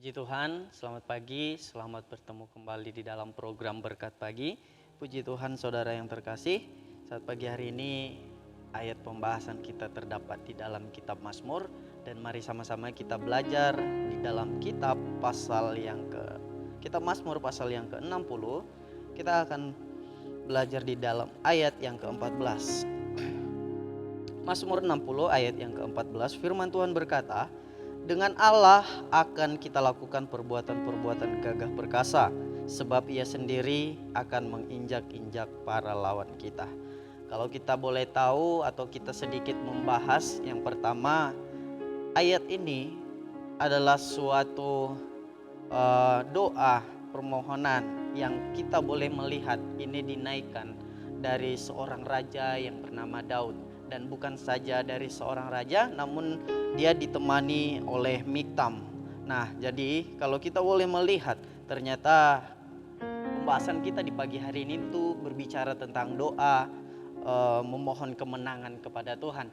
Puji Tuhan, selamat pagi, selamat bertemu kembali di dalam program Berkat Pagi. Puji Tuhan saudara yang terkasih, saat pagi hari ini ayat pembahasan kita terdapat di dalam kitab Mazmur. Dan mari sama-sama kita belajar di dalam kitab Mazmur pasal yang ke-60. Kita akan belajar di dalam ayat yang ke-14. Mazmur 60 ayat yang ke-14, firman Tuhan berkata, dengan Allah akan kita lakukan perbuatan-perbuatan gagah perkasa, sebab Ia sendiri akan menginjak-injak para lawan kita. Kalau kita boleh tahu atau kita sedikit membahas, yang pertama, ayat ini adalah suatu doa permohonan yang kita boleh melihat ini dinaikkan dari seorang raja yang bernama Daud. Dan bukan saja dari seorang raja, namun dia ditemani oleh Miktam. Nah, jadi kalau kita boleh melihat, ternyata pembahasan kita di pagi hari ini tuh berbicara tentang doa, memohon kemenangan kepada Tuhan.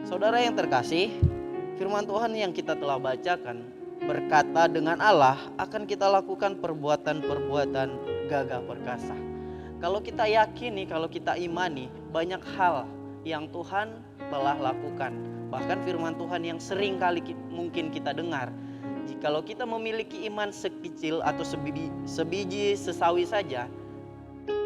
Saudara yang terkasih, firman Tuhan yang kita telah bacakan berkata, dengan Allah akan kita lakukan perbuatan-perbuatan gagah perkasa. Kalau kita yakini, kalau kita imani, banyak hal yang Tuhan telah lakukan. Bahkan firman Tuhan yang sering kali mungkin kita dengar, jikalau kita memiliki iman sekecil atau sebiji sesawi saja,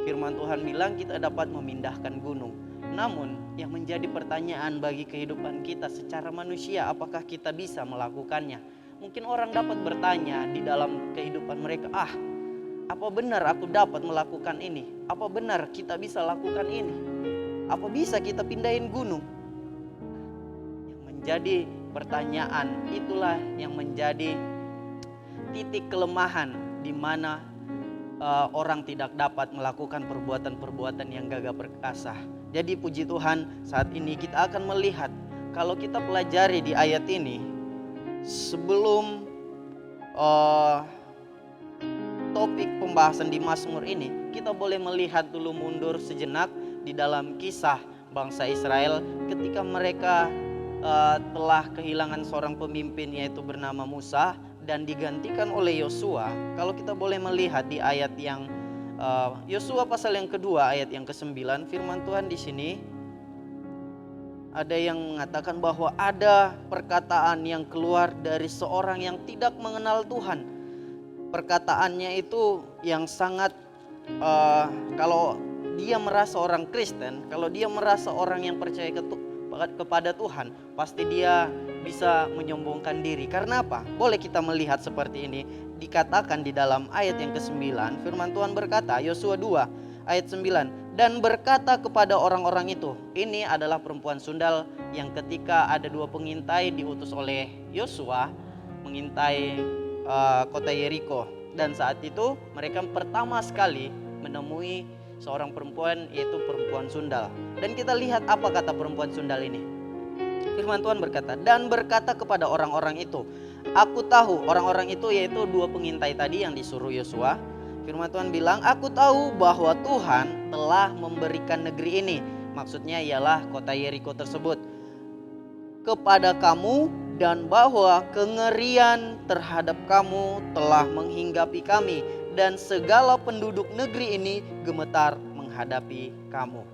firman Tuhan bilang kita dapat memindahkan gunung. Namun yang menjadi pertanyaan bagi kehidupan kita secara manusia, apakah kita bisa melakukannya? Mungkin orang dapat bertanya di dalam kehidupan mereka, apa benar aku dapat melakukan ini? Apa benar kita bisa lakukan ini? Apa bisa kita pindahin gunung? Yang menjadi pertanyaan itulah yang menjadi titik kelemahan di mana orang tidak dapat melakukan perbuatan-perbuatan yang gagah perkasa. Jadi puji Tuhan, saat ini kita akan melihat, kalau kita pelajari di ayat ini, sebelum topik pembahasan di Mazmur ini, kita boleh melihat dulu mundur sejenak di dalam kisah bangsa Israel ketika mereka telah kehilangan seorang pemimpin yaitu bernama Musa dan digantikan oleh Yosua. Kalau kita boleh melihat di ayat yang Yosua pasal yang kedua ayat yang ke-9, firman Tuhan di sini ada yang mengatakan bahwa ada perkataan yang keluar dari seorang yang tidak mengenal Tuhan. Perkataannya itu yang sangat kalau dia merasa orang Kristen, kalau dia merasa orang yang percaya kepada Tuhan, pasti dia bisa menyombongkan diri. Karena apa? Boleh kita melihat seperti ini. Dikatakan di dalam ayat yang ke-9, firman Tuhan berkata, Yosua 2 ayat 9, dan berkata kepada orang-orang itu, ini adalah perempuan sundal yang ketika ada dua pengintai diutus oleh Yosua mengintai kota Yeriko. Dan saat itu mereka pertama sekali menemui seorang perempuan, yaitu perempuan sundal. Dan kita lihat apa kata perempuan sundal ini. Firman Tuhan berkata, dan berkata kepada orang-orang itu, aku tahu. Orang-orang itu yaitu dua pengintai tadi yang disuruh Yosua. Firman Tuhan bilang, aku tahu bahwa Tuhan telah memberikan negeri ini, maksudnya ialah kota Yeriko tersebut, kepada kamu, dan bahwa kengerian terhadap kamu telah menghinggapi kami, dan segala penduduk negeri ini gemetar menghadapi kamu.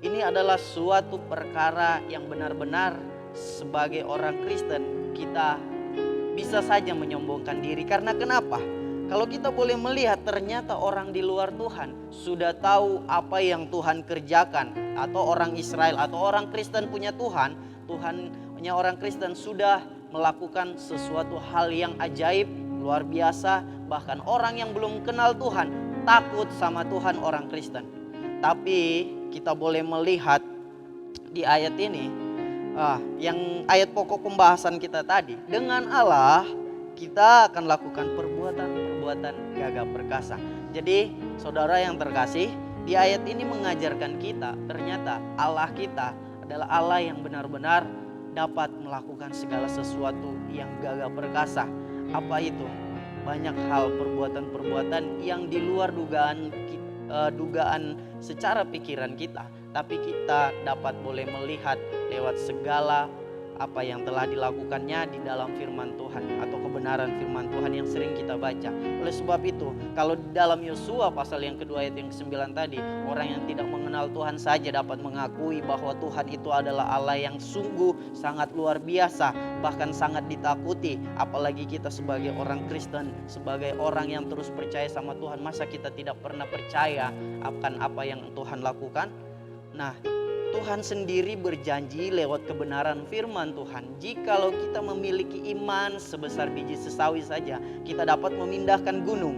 Ini adalah suatu perkara yang benar-benar sebagai orang Kristen kita bisa saja menyombongkan diri. Karena kenapa? Kalau kita boleh melihat, ternyata orang di luar Tuhan sudah tahu apa yang Tuhan kerjakan. Atau orang Israel atau orang Kristen punya Tuhan punya orang Kristen sudah melakukan sesuatu hal yang ajaib, luar biasa. Bahkan orang yang belum kenal Tuhan takut sama Tuhan, orang Kristen. Tapi kita boleh melihat di ayat ini, yang ayat pokok pembahasan kita tadi, dengan Allah kita akan lakukan perbuatan-perbuatan gagah perkasa. Jadi saudara yang terkasih, di ayat ini mengajarkan kita ternyata Allah kita adalah Allah yang benar-benar dapat melakukan segala sesuatu yang gagah perkasa. Apa itu? Banyak hal, perbuatan-perbuatan yang di luar dugaan secara pikiran kita, tapi kita dapat boleh melihat lewat segala apa yang telah dilakukannya di dalam firman Tuhan atau kebenaran firman Tuhan yang sering kita baca. Oleh sebab itu, kalau di dalam Yosua pasal yang kedua ayat yang ke-9 tadi, orang yang tidak mengenal Tuhan saja dapat mengakui bahwa Tuhan itu adalah Allah yang sungguh sangat luar biasa, bahkan sangat ditakuti. Apalagi kita sebagai orang Kristen, sebagai orang yang terus percaya sama Tuhan, masa kita tidak pernah percaya akan apa yang Tuhan lakukan? Nah, Tuhan sendiri berjanji lewat kebenaran firman Tuhan, jikalau kita memiliki iman sebesar biji sesawi saja, kita dapat memindahkan gunung.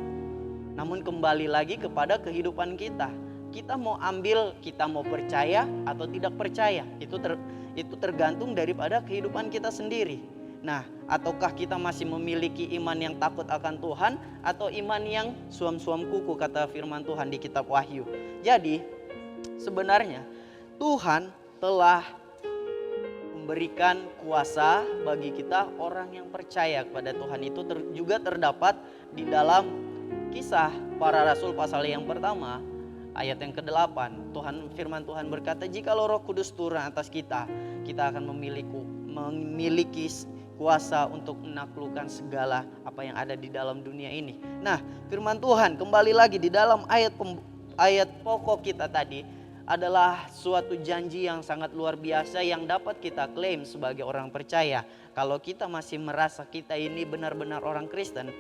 Namun kembali lagi kepada kehidupan kita. Kita mau ambil, kita mau percaya atau tidak percaya. Itu tergantung daripada kehidupan kita sendiri. Nah, ataukah kita masih memiliki iman yang takut akan Tuhan, atau iman yang suam-suam kuku, kata firman Tuhan di kitab Wahyu. Jadi sebenarnya Tuhan telah memberikan kuasa bagi kita orang yang percaya kepada Tuhan. Itu juga terdapat di dalam Kisah Para Rasul pasal yang pertama ayat yang ke-8. Firman Tuhan berkata, jikalau Roh Kudus turun atas kita, kita akan memiliki kuasa untuk menaklukkan segala apa yang ada di dalam dunia ini. Nah, firman Tuhan kembali lagi di dalam ayat pokok kita tadi adalah suatu janji yang sangat luar biasa yang dapat kita klaim sebagai orang percaya. Kalau kita masih merasa kita ini benar-benar orang Kristen,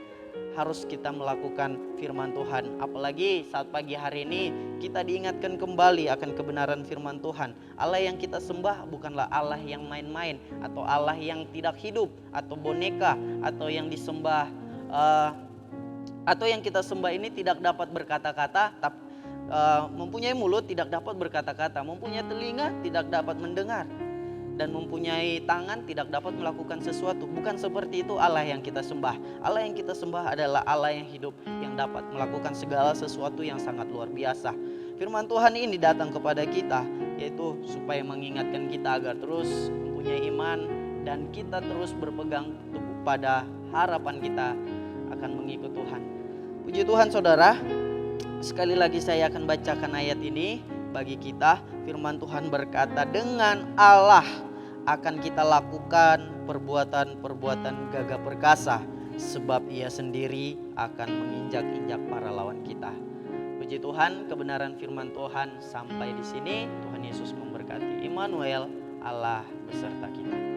harus kita melakukan firman Tuhan. Apalagi saat pagi hari ini kita diingatkan kembali akan kebenaran firman Tuhan. Allah yang kita sembah bukanlah Allah yang main-main, atau Allah yang tidak hidup, atau boneka, atau yang disembah atau yang kita sembah ini tidak dapat berkata-kata, tapi mempunyai mulut tidak dapat berkata-kata, mempunyai telinga tidak dapat mendengar, dan mempunyai tangan tidak dapat melakukan sesuatu. Bukan seperti itu Allah yang kita sembah. Allah yang kita sembah adalah Allah yang hidup, yang dapat melakukan segala sesuatu yang sangat luar biasa. Firman Tuhan ini datang kepada kita, yaitu supaya mengingatkan kita agar terus mempunyai iman, dan kita terus berpegang teguh pada harapan kita akan mengikut Tuhan. Puji Tuhan saudara. Sekali lagi saya akan bacakan ayat ini bagi kita. Firman Tuhan berkata, dengan Allah akan kita lakukan perbuatan-perbuatan gagah perkasa, sebab Ia sendiri akan menginjak-injak para lawan kita. Puji Tuhan, kebenaran firman Tuhan sampai di sini. Tuhan Yesus memberkati. Immanuel, Allah beserta kita.